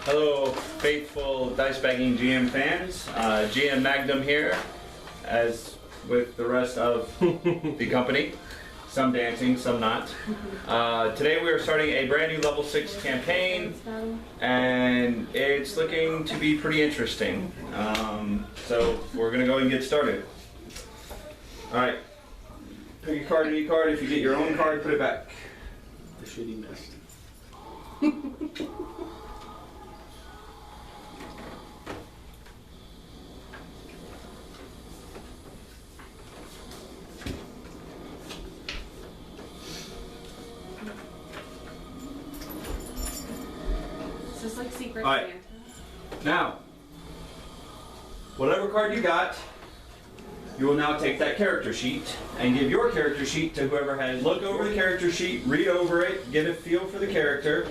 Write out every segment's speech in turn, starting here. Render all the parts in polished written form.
Hello, faithful dice bagging GM fans. GM Magnum here, as with the rest of the company. Some dancing, some not. Today we are starting a brand new level 6 campaign, and it's looking to be pretty interesting. So we're gonna go and get started. All right, pick a card, any card. If you get your own card, put it back. The shitty mist. This is like Secret All right. Santa. Now, whatever card you got, you will now take that character sheet and give your character sheet to whoever has. Look over the character sheet, read over it, get a feel for the character,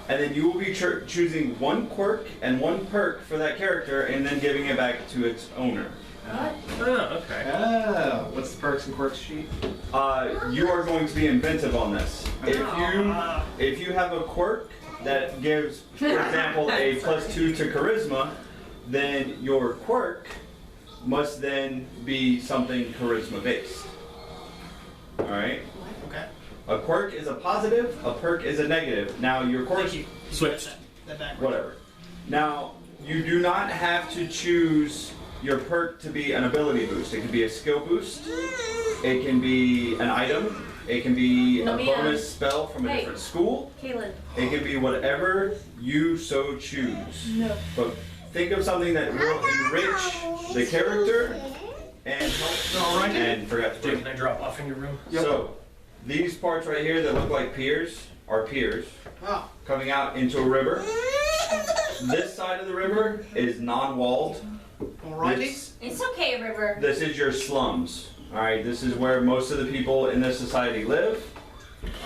and then you will be choosing one quirk and one perk for that character and then giving it back to its owner. Oh, okay. Oh, what's the perks and quirks sheet? You are going to be inventive on this. If you have a quirk that gives, for example, a +2 to charisma, then your quirk must then be something charisma based. Alright? Okay. A quirk is a positive, a perk is a negative. Now your quirk, Switch. That backwards. whatever. Now, you do not have to choose your perk to be an ability boost. It can be a skill boost, it can be an item, it can be a bonus spell from a different school, Kaylin. it can be whatever you so choose. No. But think of something that will enrich the character and help. And forgot to Jake, bring. can I drop off in your room? So, these parts right here that look like piers are piers Oh. coming out into a river. This side of the river is non-walled. Alrighty. It's okay, River. This is your slums. All right, this is where most of the people in this society live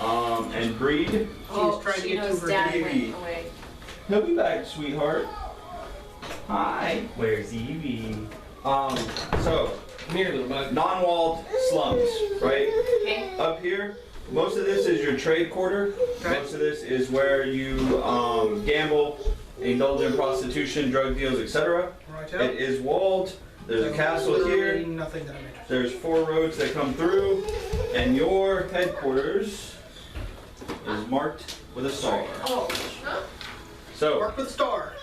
and breed. Oh, trying to she get to knows her Dad baby. went away. He'll be back, sweetheart. Hi. Where's Evie? So Come here, little bug. non-walled slums, right? Okay. Up here, most of this is your trade quarter. Okay. Most of this is where you gamble, indulge in prostitution, drug deals, etc. Right It is walled. There's a castle here. Nothing that I'm interested There's 4 roads that come through, and your headquarters is marked with a star. Oh. in. So, Mark with a star.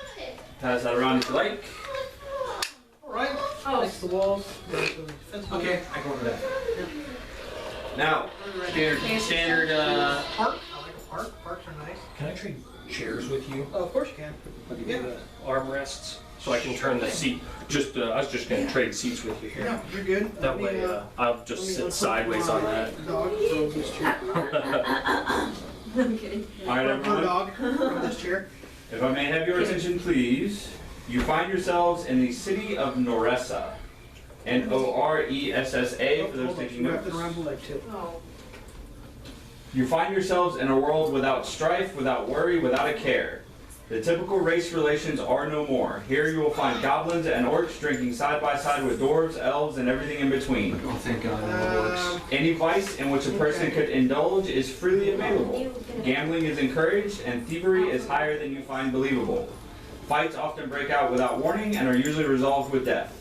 pass that around if you like. Alright. Oh. Next to the walls. Okay. I go over that. Now, Standard, Park. I like a park. Parks are nice. Can I trade chairs with you? Oh, of course you can. I'll give Yeah. you the armrests so I can turn the seat. I was just gonna trade seats with you here. No, you're good. That way, I'll just sit sideways on that. Dog from this chair. I'm kidding. all right, Her everyone. dog from this chair. If I may have your attention, please. You find yourselves in the city of Noressa. Noressa, for those taking Wrapped it notes. around the leg too. Oh. You find yourselves in a world without strife, without worry, without a care. The typical race relations are no more. Here you will find goblins and orcs drinking side by side with dwarves, elves, and everything in between. Oh, thank God, it works. Any vice in which a person could indulge is freely available. Gambling is encouraged, and thievery is higher than you find believable. Fights often break out without warning and are usually resolved with death.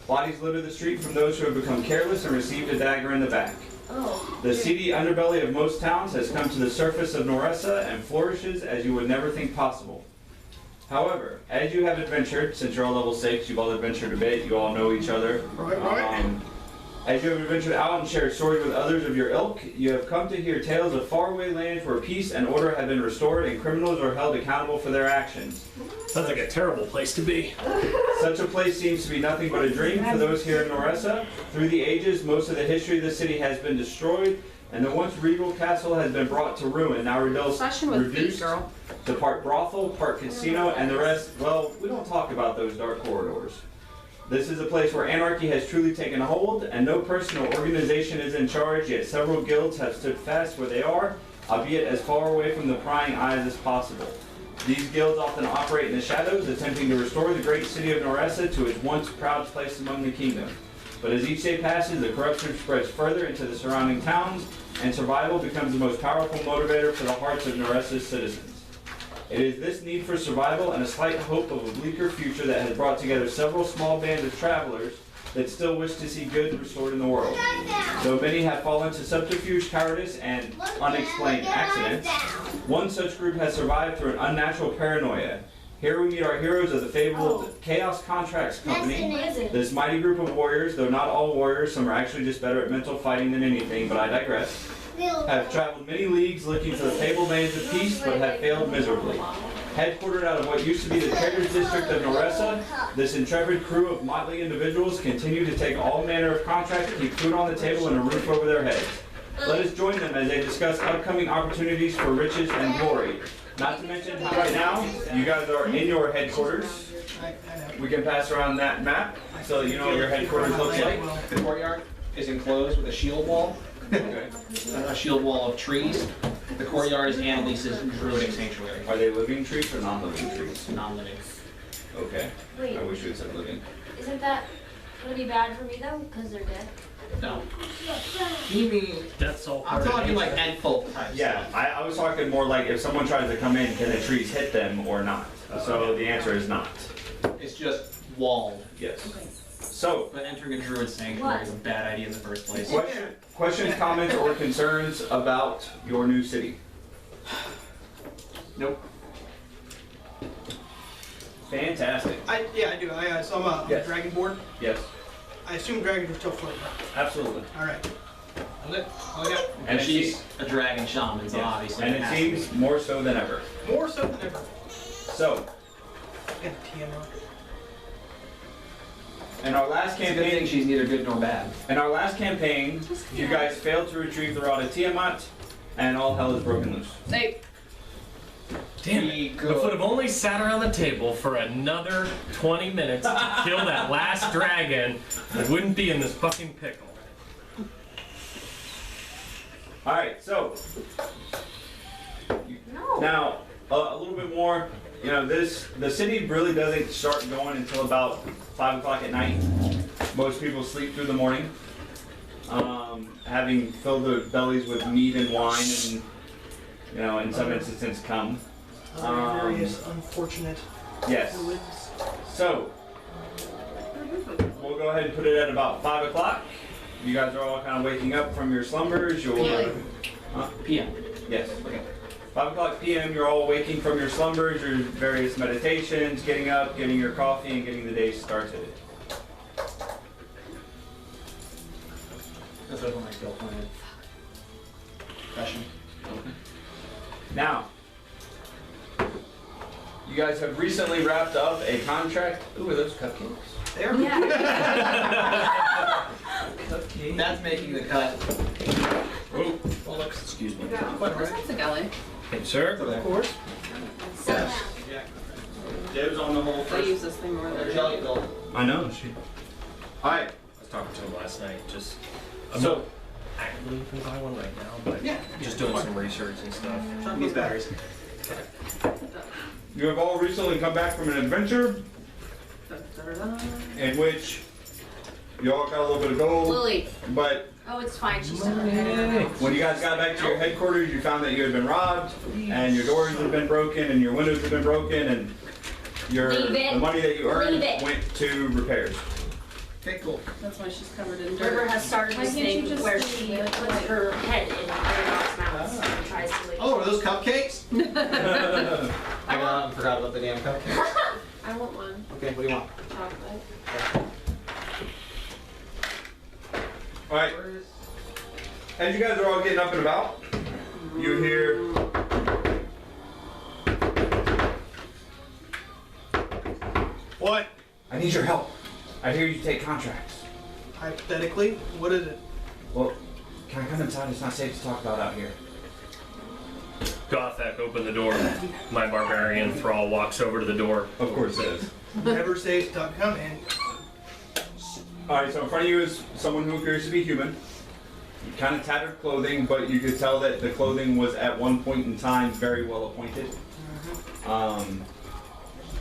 Bodies litter the street from those who have become careless and received a dagger in the back. Oh. The seedy underbelly of most towns has come to the surface of Noressa and flourishes as you would never think possible. However, as you have adventured, since you're all level 6, you've all adventured a bit, you all know each other. Right. As you have adventured out and shared stories with others of your ilk, you have come to hear tales of faraway lands where peace and order have been restored and criminals are held accountable for their actions. Sounds like a terrible place to be. Such a place seems to be nothing but a dream for those here in Noressa. Through the ages, most of the history of the city has been destroyed, and the once regal castle has been brought to ruin, now reduced to part brothel, part casino, and the rest, well, we don't talk about those dark corridors. This is a place where anarchy has truly taken hold, and no person or organization is in charge, yet several guilds have stood fast where they are, albeit as far away from the prying eyes as possible. These guilds often operate in the shadows, attempting to restore the great city of Noressa to its once proud place among the kingdom. But as each day passes, the corruption spreads further into the surrounding towns, and survival becomes the most powerful motivator for the hearts of Noressa's citizens. It is this need for survival and a slight hope of a bleaker future that has brought together several small bands of travelers that still wish to see good restored in the world. Though many have fallen to subterfuge, cowardice, and unexplained accidents, one such group has survived through an unnatural paranoia. Here we meet our heroes of the fabled Chaos Contracts Company. This mighty group of warriors, though not all warriors, some are actually just better at mental fighting than anything, but I digress, have traveled many leagues looking for the fabled lands of peace, but have failed miserably. Headquartered out of what used to be the Traders District of Noressa, this intrepid crew of motley individuals continue to take all manner of contracts to keep food on the table and a roof over their heads. Let us join them as they discuss upcoming opportunities for riches and glory. Not to mention how right now, you guys are in your headquarters. We can pass around that map so that you know what your headquarters looks like. The courtyard is enclosed with a shield wall, Okay. a shield wall of trees. The courtyard is Annalise's druidic sanctuary, Are they living trees or non-living trees? non-living. Okay. Wait, I wish we had said living. isn't that gonna be bad for me though? Because they're dead. No. You mean, That's all I'm part of talking nature. like Edfolk type Yeah, stuff. I was talking more like if someone tries to come in, can the trees hit them or not? So the answer is not. It's just walled. Yes. So, But entering a druid sanctuary is a bad idea in the first place. questions, comments, or concerns about your new city? Nope. Fantastic. Yeah, I do. So I'm a Yes. dragon board. Yes, I assume dragons are still floating. absolutely. All right. That's it. All I got. And And it she's seems- a dragon shaman, so Yes. obviously. And it has to be. seems more so than ever. More so than ever. So, Yeah, TMR. in our last It's a good thing campaign, she's neither good nor bad. you guys failed to retrieve the rod of Tiamat, and all hell is broken loose. Damn Be it. good. If would have only sat around the table for another 20 minutes to kill that last dragon, I wouldn't be in this fucking pickle. All right, so No. now a little bit more. You know, the city really doesn't start going until about 5 o'clock at night. Most people sleep through the morning, having filled their bellies with meat and wine, and you know, in some instances, cum. Various unfortunate Yes. fluids. So we'll go ahead and put it at about 5 o'clock. You guys are all kind of waking up from your slumbers. PM. Yes. Okay. 5 o'clock p.m. You're all waking from your slumbers, your various meditations, getting up, getting your coffee, and getting the day started. That's what I feel planted. Question. Now, you guys have recently wrapped up a contract. Ooh, are those cupcakes? There. Yeah. Cupcakes. That's making the cut. Oh, Well, looks. Excuse me. That's a gully. hey, sir. Of course. Sit down. Dibs on the whole I first. use this thing more than Jelly bill. I know. All right. I was talking to him last night. Just I'm So- not actively looking to buy one right now, but Yeah. just doing some research and stuff. Needs batteries. You have all recently come back from an adventure Da-da-da. in which you all got a little bit of gold, Lily. but Oh, it's fine. She's still okay. when you guys got back to your headquarters, you found that you had been robbed, and your doors had been broken, and your windows had been broken, and Leave it. the money that you earned Leave it. went to repairs. Okay, cool. That's why she's covered in River dirt. has started Why this can't you thing just where leave she it? puts her head in Gregor's mouth and tries to like. Oh, are those cupcakes? I got up and forgot about the damn cupcakes. I want one. Okay, what do you want? Chocolate. All right, as you guys are all getting up and about, you hear. What? I need your help. I hear you take contracts. Hypothetically, what is it? Well, can I come inside? It's not safe to talk about out here. Gothak, open the door. My barbarian thrall walks over to the door. Of course it is. Never say stop coming. Alright, so in front of you is someone who appears to be human. Kind of tattered clothing, but you could tell that the clothing was at one point in time very well appointed.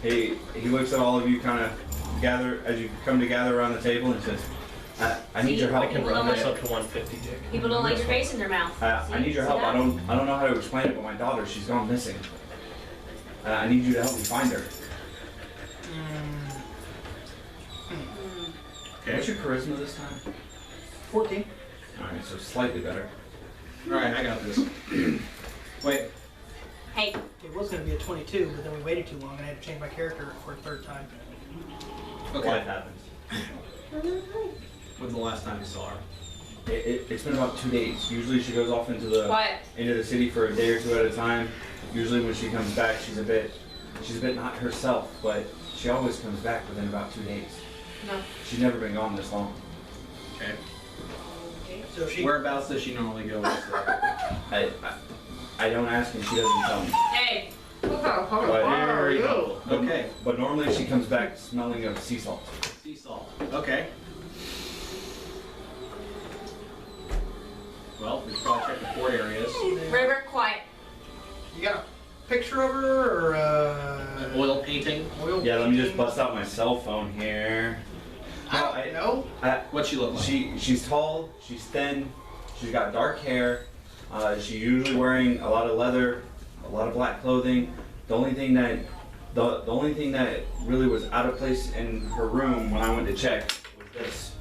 He looks at all of you kind of gather, as you come to gather around the table, and says, I need your I help. can run this up to 150, Dick. People don't like your face in their mouth. I need your help. I don't know how to explain it, but my daughter, she's gone missing. I need you to help me find her. Okay. What's your charisma this time? 14. Alright, so slightly better. Alright, I got this. Wait. Hey, It was going to be a 22, but then we waited too long and I had to change my character for a third time. Okay. Life happens. When's the last time you saw her? It's been about 2 days. Usually she goes off into the quiet. city for a day or two at a time. Usually when she comes back, she's a bit not herself, but she always comes back within about 2 days. No. She's never been gone this long. Okay. So she. Whereabouts does she normally go? I don't ask and she doesn't tell me. Hey. But, There you go. Okay. but normally she comes back smelling of sea salt. Sea salt. Okay. Well, we should probably check the port areas. River, quiet. You got a picture of her or An oil painting. oil Yeah, let me just painting? bust out my cell phone here. I don't know. What's she look like? She's tall, she's thin, she's got dark hair. She's usually wearing a lot of leather, a lot of black clothing. The only thing that really was out of place in her room when I went to check was this.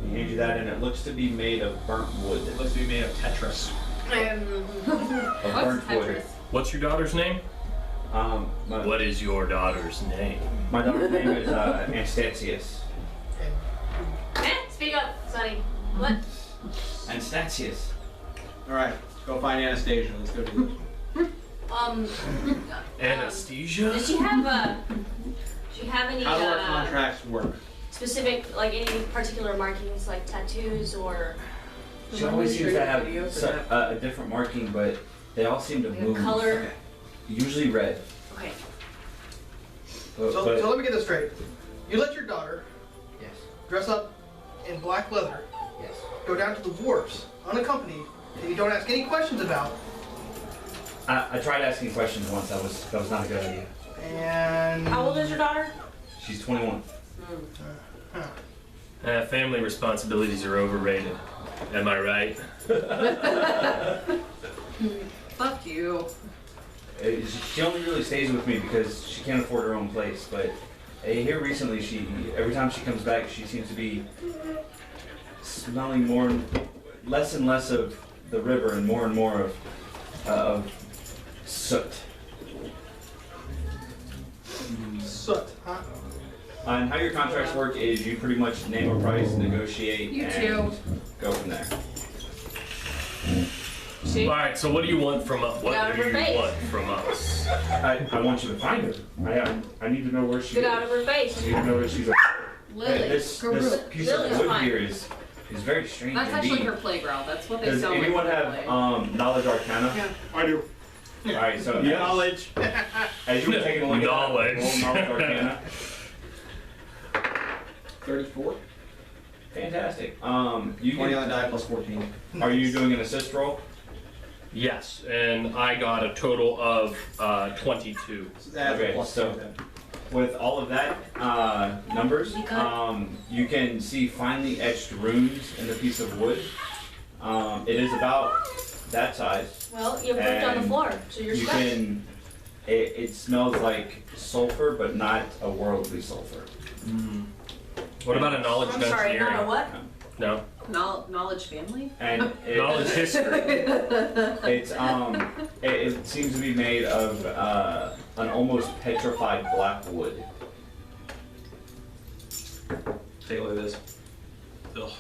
I hand you that, and it looks to be made of burnt wood. It looks to be made of Tetris. Of burnt wood. What's your daughter's name? My, What is your daughter's name? my daughter's name is Anastasius. Speak up, Sonny. What? Anastasius. Alright, go find Anastasia. Let's go do this. Anesthesia? Does she have any How do our contracts work? specific, like any particular markings, like tattoos or She always seems to have a different marking, but they all seem to like move. a color? Usually red. Okay. But, So let me get this straight. You let your daughter yes, dress up in black leather, yes. go down to the wharfs unaccompanied, that you don't ask any questions about, I tried asking questions once. That was not a good idea. and How old is your daughter? She's 21. Family responsibilities are overrated. Am I right? Fuck you. She only really stays with me because she can't afford her own place. But here recently, every time she comes back, she seems to be smelling less and less of the river and more of soot. soot, huh? And how your contracts work is you pretty much name a price, negotiate, You and too. go from there. See? Alright, so what do you want from us? Get out What of do her you face. want from us? I want you to find her. I need to know where she Get is. out of her I face. need to know where she's at. Lily. This Karuk. piece of Lily's wood fine. here is very strange That's actually indeed. her playground. That's what they Does sound anyone like. have knowledge arcana? Yeah. I do. Alright, so Knowledge. as you were taking a look at Knowledge. that, roll knowledge arcana. 34. Fantastic. You 20 can, on the die plus 14. are you doing an assist roll? Yes, and I got a total of 22. So that's Okay, plus so- 2 then. With all of that numbers, You got you can see finely etched runes in the piece of wood. It is about that size. Well, you put it on the And floor, so you're You stuck. can. It smells like sulfur, but not a worldly sulfur. What about a knowledge I'm of sorry, engineering? not a what? No. Knowledge family? And Knowledge history. it seems to be made of an almost petrified black wood. Take a look at this. Ugh.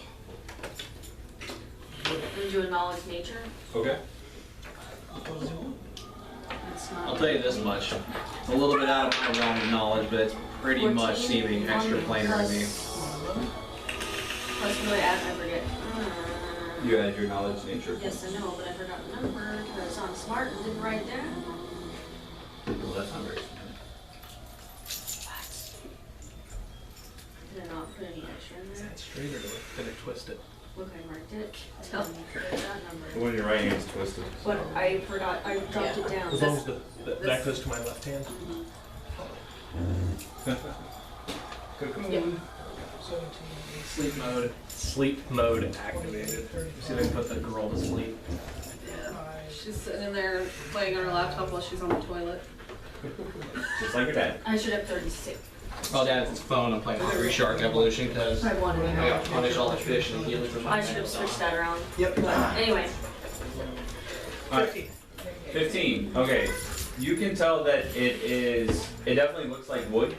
And do a knowledge nature. Okay. It's not. I'll tell you this much. It's a little bit out of my realm of knowledge, but it's pretty much 14 seeming extra planar to me. Plus really I forget. You had your knowledge nature. Yes, I know, but I forgot the number because I'm smart and didn't write it down. Well, that's not very smart. Did I not put any extra in there? Straight or did I twist it? Look, I marked it. Tell me that The number. one you're writing is twisted. But I forgot. I dropped it down. As long as that goes to my left hand. Good call. Yeah. 17, Sleep mode. Sleep mode activated. See if I can put the girl to sleep. 5, She's sitting in there playing on her laptop while she's on the toilet. Just like your dad. I should have 36. Well, Dad's his phone. I'm playing Hungry Shark Evolution because I wanted I got to punish all the fish and heal it from I should have switched that around. Yep. Anyway, Alright, 50. 15. Okay. You can tell that it definitely looks like wood,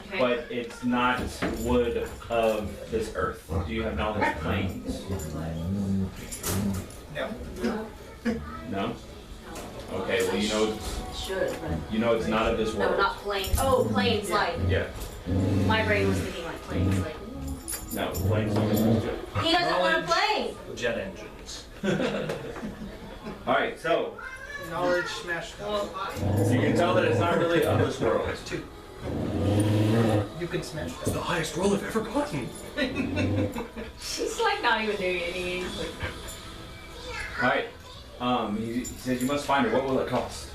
okay. but it's not wood of this earth. Do you have knowledge of planes? No. No? Okay, well Should, but you know it's not of this no, world. not planes. Oh, planes like. Yeah. My brain was thinking like planes like. No, planes don't exist. He doesn't want a plane. Jet engines. Alright, so Knowledge smash. you can tell that it's not really of this world. That's 2. You can smash It's that. the highest roll I've ever gotten. She's like not even doing anything. Alright. He says you must find her. What will it cost?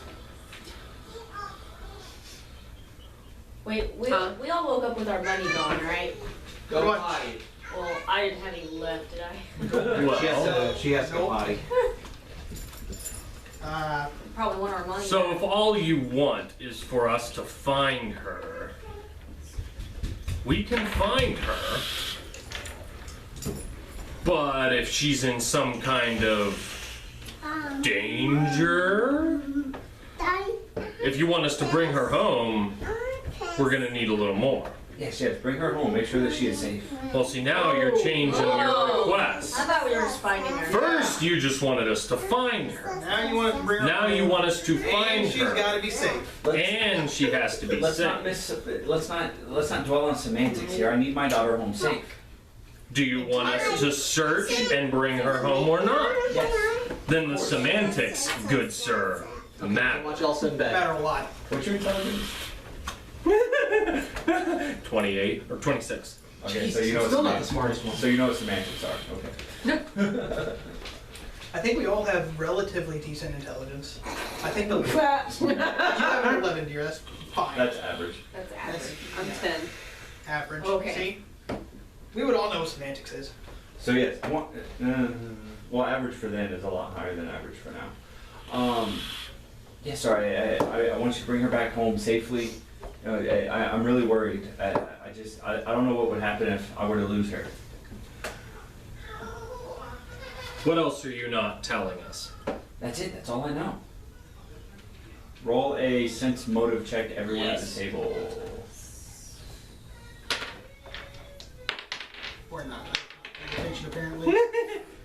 Wait, we all woke up with our money gone, right? Go What? potty. Well, I didn't have any left, did I? She has to go potty. Probably want our money. So back. if all you want is for us to find her, we can find her. But if she's in some kind of danger, if you want us to bring her home, we're gonna need a little more. Yes, yes. Bring her home. Make sure that she is safe. Well, see, now you're changing your Whoa. request. I thought we were just finding her. First, you just wanted us to find her. Now you want to bring her. Now you want us to find And she's got her. to be safe. And she has to be Let's not safe. let's not dwell on semantics here. I need my daughter home safe. Do you want us to search and bring her home or not? Yes. Then the semantics, good sir, matter. Watch y'all sit in bed. Matter a lot. What's your intelligence? 28 or 26. Okay, so you know what Still not the semantics. smartest one. So you know what semantics are. Okay. I think we all have relatively decent intelligence. I think the you have an 11, dear. That's fine. That's average. That's average. I'm 10. Average. Okay. See? We would all know what semantics is. So yes, well, average for then is a lot higher than average for now. Yeah, sorry. I want you to bring her back home safely. I'm really worried. I don't know what would happen if I were to lose her. What else are you not telling us? That's it. That's all I know. Roll a sense motive check, everyone at Yes. the table. Or not. Paying attention, apparently.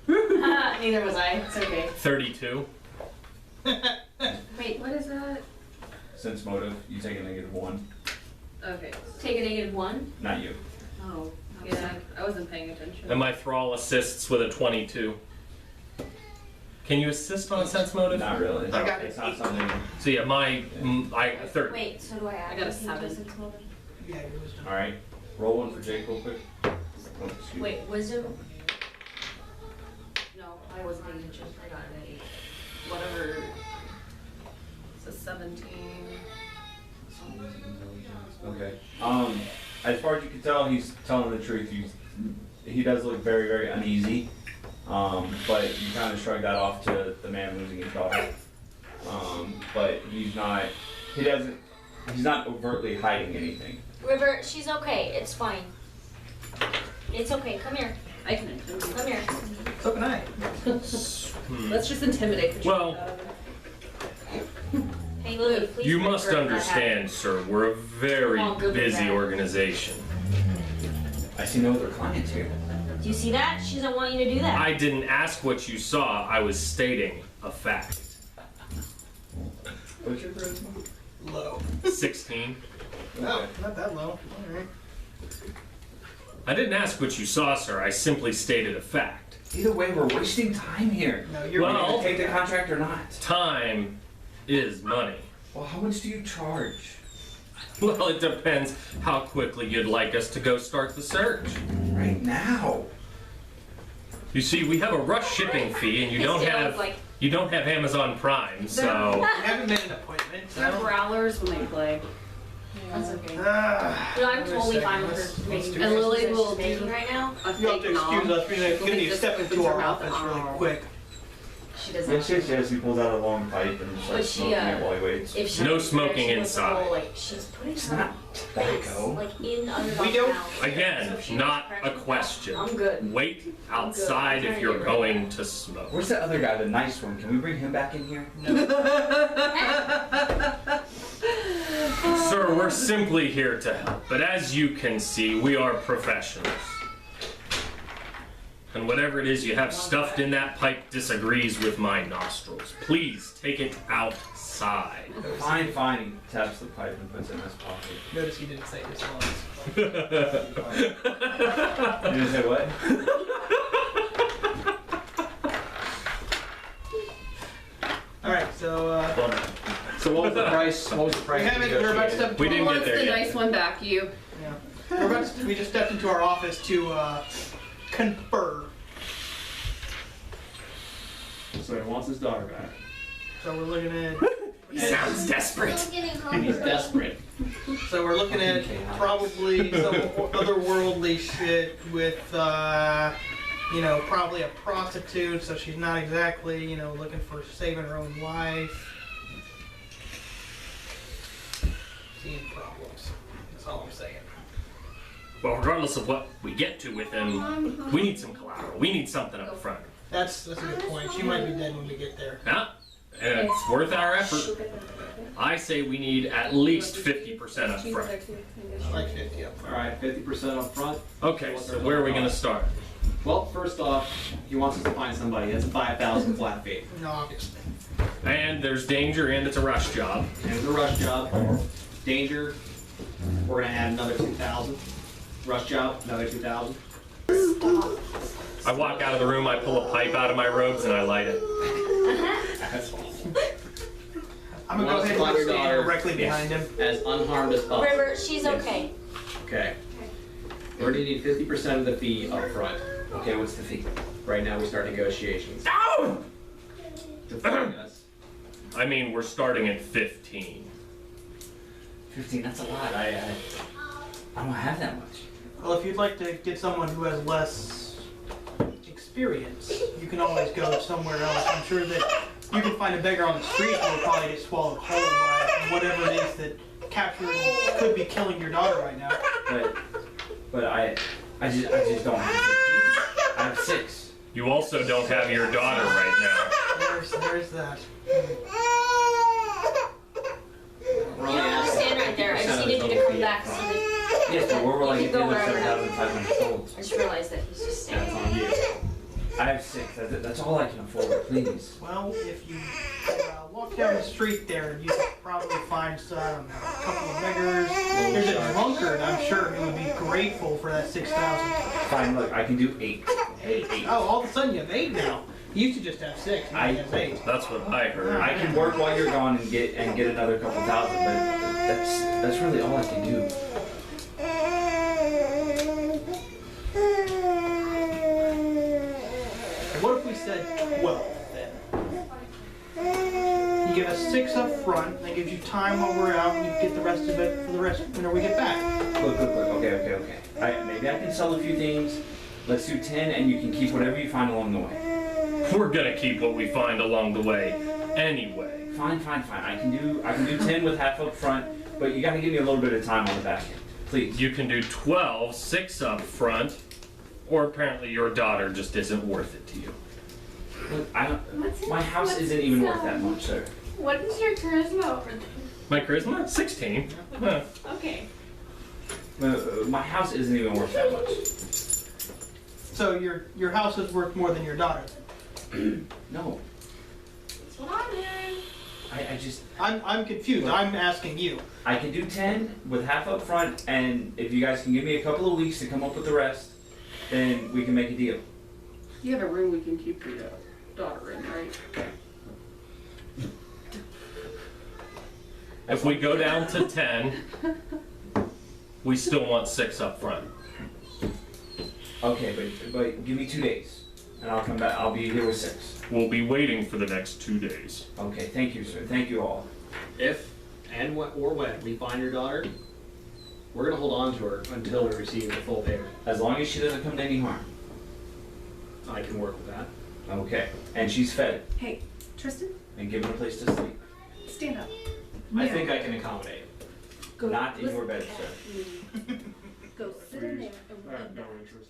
Neither was I. It's okay. 32. Wait, What is that? Sense motive, you take a -1. Okay. take a -1. Not you. Oh, yeah. I wasn't paying attention. And my thrall assists with a 22. Can you assist on a sense motive? Not really. I got It's it. not something. So yeah, I 30. Wait, so do I add? I got a this into 7. sense motive? Yeah, your wisdom. All right. Roll one for Jake real quick. Oh, excuse me. Wait, wisdom? No, I wasn't paying attention. I got an 8. Whatever. It's a 17. Okay. As far as you can tell, he's telling the truth. He does look very, very uneasy. But you kind of shrug that off to the man losing his daughter. But he's not overtly hiding anything. River, she's okay. It's fine. It's okay. Come here. I can intimidate. Come here. So can I. Let's just intimidate the shit Well- out of him. Hey, Lily, please. You bring must her that understand, sir, we're a very Come on, good with busy that. organization. I see no other clients here. hat. Do you see that? She doesn't want you to do that. I didn't ask what you saw, I was stating a fact. What's your charisma? Low. 16. Oh, not that low. Alright. I didn't ask what you saw, sir, I simply stated a fact. Either way, we're wasting time here. No, you're Well- Are you right. gonna take the contract or not? Time is money. Well, how much do you charge? Well, it depends how quickly you'd like us to go start the search. Right now. You see, we have a rush shipping fee, and you don't have Amazon Prime, so We haven't made an appointment. They're So. growlers when they play. That's okay. Ah, No, I'm totally fine with Let's her making do the And Lily decisions will she's making do- right now. A You have to fake nom. excuse us. We're She'll going to just step opens into her our mouth office and, really "Oh." quick. She doesn't. Yes, he pulls out a long pipe and But starts she, smoking it while he waits. If she No was smoking there, she was the whole, inside. like, she's putting It's her not face, tobacco. like in under We the don't- mouth. Again, So if she not was a pregnant, question. I'm good. Wait I'm outside good. if you're going to smoke. Where's that other guy, the nice one? Can we bring him back in here? Sir, we're simply here to help, but as you can see, we are professionals. And whatever it is you have stuffed in that pipe disagrees with my nostrils. Please take it outside. Fine. He taps the pipe and puts it in his pocket. Notice he didn't say his lungs. You just say what? Alright, So what was the price? What was the price? we haven't, we're about to step into We our didn't Who get wants there the yet. nice one back? You. Yeah. We just stepped into our office to confer. So he wants his daughter back. So we're looking at. He sounds desperate. He's desperate. So we're looking at probably some otherworldly shit with, probably a prostitute. So she's not exactly, looking for saving her own life. Seeing problems. That's all I'm saying. Well, regardless of what we get to with him, we need some collateral. We need something up front. That's a good point. She might be dead when we get there. Yeah, and it's worth our effort. I say we need at least 50% up front. Like 50 up. All right, 50% up front. Okay, so where are we going to start? Well, first off, he wants us to find somebody. That's a 5,000 flat fee. No, obviously. And there's danger and it's a rush job. And it's a rush job. Danger. We're gonna add another 2,000. Rush job, another 2,000. I walk out of the room, I pull a pipe out of my robes and I light it. That's all. I'm gonna go Wants ahead to and find your stand daughter. directly behind him. As unharmed as possible. River, she's okay. Okay. We're gonna need 50% of the fee up front. Okay, what's the fee? Right now we start negotiations. No! To find us. I mean, we're starting at 15. 15, that's a lot. I don't have that much. Well, if you'd like to get someone who has less experience, you can always go somewhere else. I'm sure that you can find a beggar on the street who will probably get swallowed whole by whatever it is that captured could be killing your daughter right now. But I just don't have 15. I have 6. You also don't have your daughter right now. There's that. We're You only don't have to asking stand right there. I 50% just of needed the you to total come fee back up so front. that Yes, but we're like You at can the go end of wherever. 7,500 souls. I just realized that he's just That's standing. on you. I have 6. That's all I can afford. Please. Well, if you walk down the street there, you could probably find, I don't know, a couple of beggars. There's a drunkard, I'm sure, who would be grateful for that 6,000. Fine. Look, I can do 8. 8. Oh, all of a sudden you have 8 now. You used to just have 6. Now you have 8. That's what I heard. I can work while you're gone and get another couple thousand, but that's really all I can do. What if we said 12 then? You give us 6 up front, that gives you time while we're out, and you get the rest of it for the rest whenever we get back. Look. Okay. Maybe I can sell a few things. Let's do 10, and you can keep whatever you find along the way. We're gonna keep what we find along the way anyway. Fine. I can do 10 with half up front, but you gotta give me a little bit of time on the back end, please. You can do 12, 6 up front, or apparently your daughter just isn't worth it to you. Look, my house isn't even worth that much, sir. What is your charisma over there? My charisma? 16. Huh. Okay. My house isn't even worth that much. So your house is worth more than your daughter. No, That's what I'm doing. I'm confused. I'm asking you. I can do 10 with half up front, and if you guys can give me a couple of weeks to come up with the rest, then we can make a deal. You have a room we can keep your daughter in, right? If we go down to 10, we still want 6 up front. Okay, but give me 2 days, and I'll come back. I'll be here with 6. We'll be waiting for the next 2 days. Okay, thank you, sir. Thank you all. If and or when we find your daughter, we're gonna hold on to her until we receive the full payment. As long as she doesn't come to any harm. I can work with that. Okay, and she's fed Hey, Tristan, and given a place to sleep. stand up. I Now, think I can accommodate. go, Not in listen- your bed, sir. Go sit in there and I have read no that. interest.